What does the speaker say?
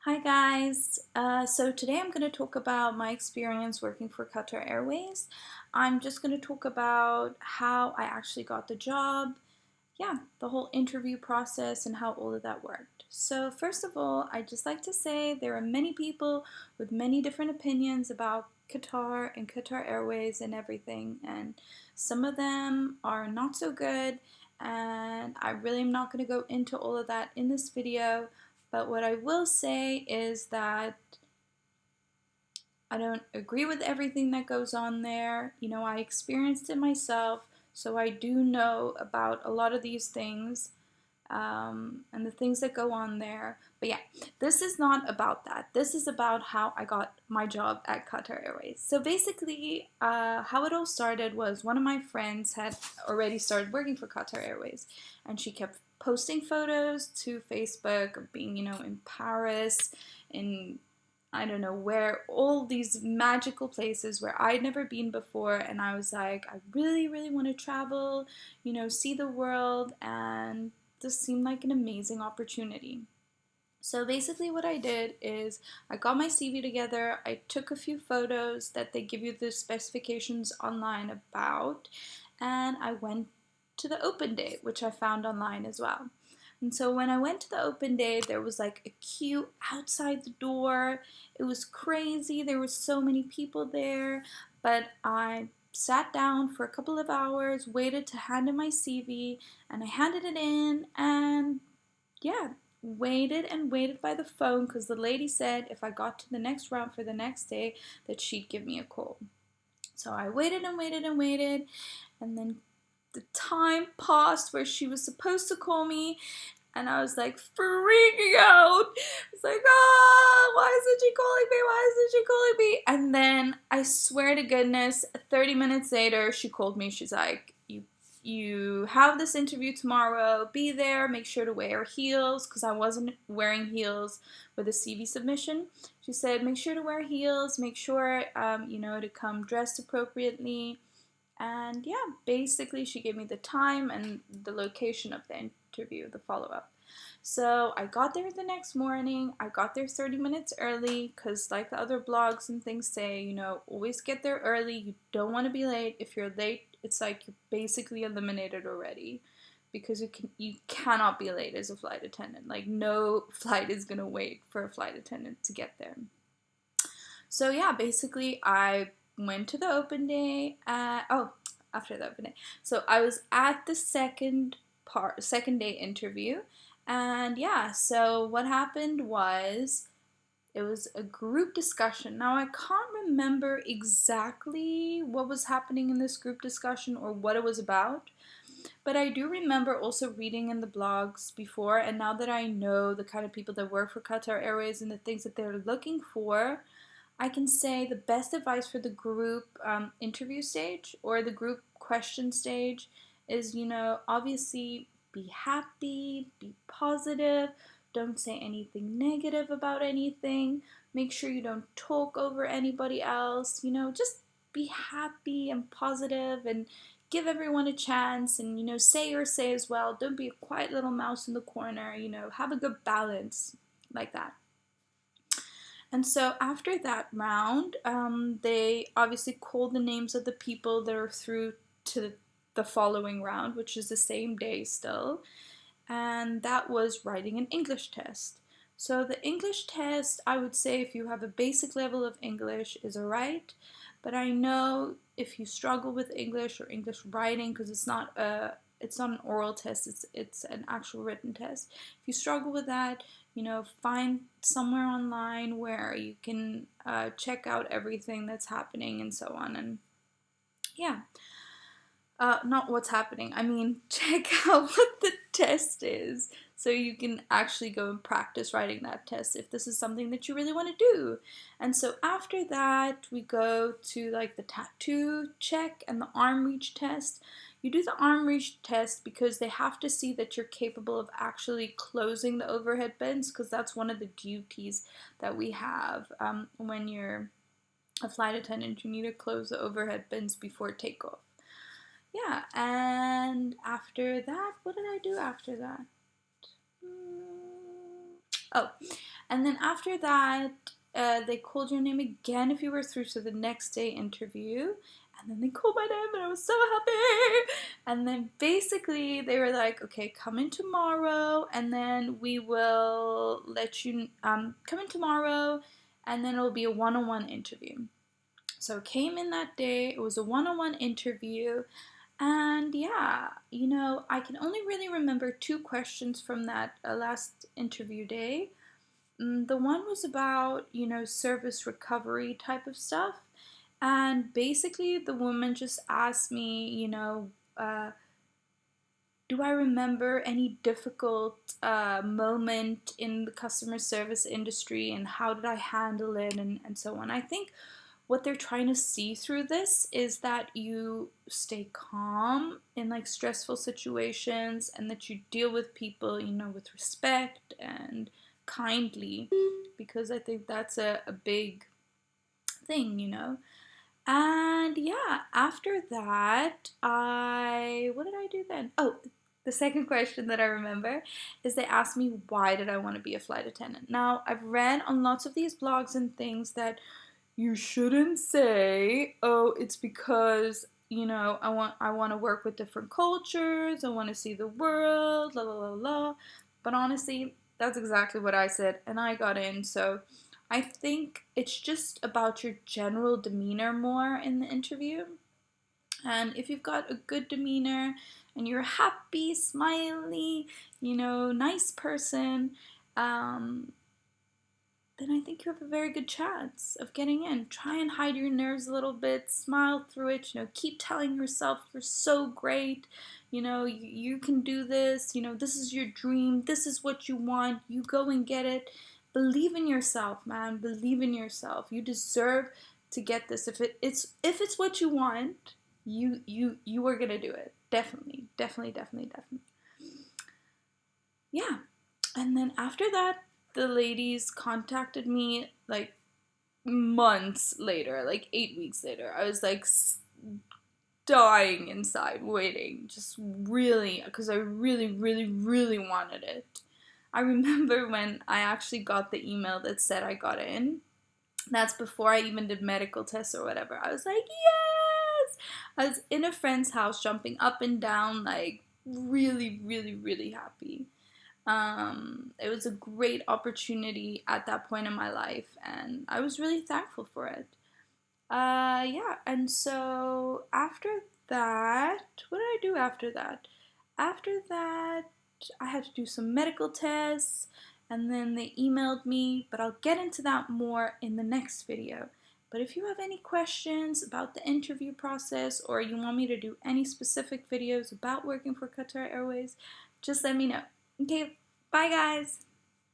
Hi guys, so today I'm going to talk about my experience working for Qatar Airways. I'm just going to talk about how I actually got the job, the whole interview process and how all of that worked. So first of all, I'd just like to say there are many people with many different opinions about Qatar and Qatar Airways and everything, and some of them are not so good, and I really am not going to go into all of that in this video. But what I will say is that I don't agree with everything that goes on there. I experienced it myself, so I do know about a lot of these things and the things that go on there. But yeah, this is not about that. This is about how I got my job at Qatar Airways. So basically, how it all started was one of my friends had already started working for Qatar Airways, and she kept posting photos to Facebook of being, in Paris, in I don't know where, all these magical places where I'd never been before, and I was like, I really, really want to travel, see the world, and this seemed like an amazing opportunity. So basically what I did is I got my CV together, I took a few photos that they give you the specifications online about, and I went to the open day, which I found online as well. And so when I went to the open day, there was like a queue outside the door. It was crazy. There were so many people there, but I sat down for a couple of hours, waited to hand in my CV, and I handed it in, and yeah, waited and waited by the phone because the lady said if I got to the next round for the next day that she'd give me a call. So I waited and waited and waited, and then the time passed where she was supposed to call me, and I was like freaking out. It's like, why isn't she calling me? Why isn't she calling me? And then I swear to goodness, 30 minutes later, she called me. She's like, you have this interview tomorrow. Be there. Make sure to wear heels, because I wasn't wearing heels with a CV submission. She said, make sure to wear heels. Make sure, to come dressed appropriately. And yeah, basically she gave me the time and the location of the interview, the follow-up. So I got there the next morning. I got there 30 minutes early because like the other blogs and things say, always get there early. You don't want to be late. If you're late, it's like you're basically eliminated already, because you cannot be late as a flight attendant. Like no flight is going to wait for a flight attendant to get there. So yeah, basically I went to the open day. After the open day. So I was at the second day interview, and yeah. So what happened was it was a group discussion. Now I can't remember exactly what was happening in this group discussion or what it was about. But I do remember also reading in the blogs before, and now that I know the kind of people that work for Qatar Airways and the things that they're looking for, I can say the best advice for the group interview stage or the group question stage is, obviously be happy, be positive, don't say anything negative about anything, make sure you don't talk over anybody else, just be happy and positive and give everyone a chance, and, say your say as well. Don't be a quiet little mouse in the corner, have a good balance like that. And so after that round, they obviously called the names of the people that are through to the following round, which is the same day still. And that was writing an English test. So the English test, I would say if you have a basic level of English, is alright. But I know if you struggle with English or English writing, because it's not an oral test, it's an actual written test. If you struggle with that, find somewhere online where you can check out everything that's happening and so on. And yeah, not what's happening. I mean, check out what the test is so you can actually go and practice writing that test if this is something that you really want to do. And so after that, we go to like the tattoo check and the arm reach test. You do the arm reach test because they have to see that you're capable of actually closing the overhead bins, because that's one of the duties that we have when you're a flight attendant. You need to close the overhead bins before takeoff. Yeah, and after that, what did I do after that? Oh, And then after that, they called your name again if you were through to the next day interview. And then they called my name and I was so happy. And then basically they were like, okay, come in tomorrow and then we will let you come in tomorrow and then it'll be a one-on-one interview. So I came in that day. It was a one-on-one interview. And yeah, I can only really remember 2 questions from that last interview day. The one was about, service recovery type of stuff. And basically, the woman just asked me, do I remember any difficult moment in the customer service industry and how did I handle it and so on. I think what they're trying to see through this is that you stay calm in like stressful situations and that you deal with people, with respect and kindly, because I think that's a big thing. And yeah, after that, what did I do then? Oh, the second question that I remember is they asked me why did I want to be a flight attendant. Now, I've read on lots of these blogs and things that you shouldn't say, oh, it's because, I want to work with different cultures, I want to see the world, la la la la. But honestly, that's exactly what I said, and I got in. So I think it's just about your general demeanor more in the interview. And if you've got a good demeanor and you're a happy, smiley, nice person, then I think you have a very good chance of getting in. Try and hide your nerves a little bit, smile through it, keep telling yourself you're so great, you can do this, this is your dream, this is what you want, you go and get it. Believe in yourself, man, believe in yourself. You deserve to get this. If it's what you want, you are gonna do it. Definitely. Yeah. And then after that, the ladies contacted me like months later, like 8 weeks later. I was like dying inside, waiting, just really, because I really, really, really wanted it. I remember when I actually got the email that said I got in. That's before I even did medical tests or whatever. I was like, yes! I was in a friend's house jumping up and down, like really, really, really happy. It was a great opportunity at that point in my life, and I was really thankful for it. Yeah, and so after that, what did I do after that? After that, I had to do some medical tests, and then they emailed me, but I'll get into that more in the next video. But if you have any questions about the interview process, or you want me to do any specific videos about working for Qatar Airways, just let me know. Okay, bye guys!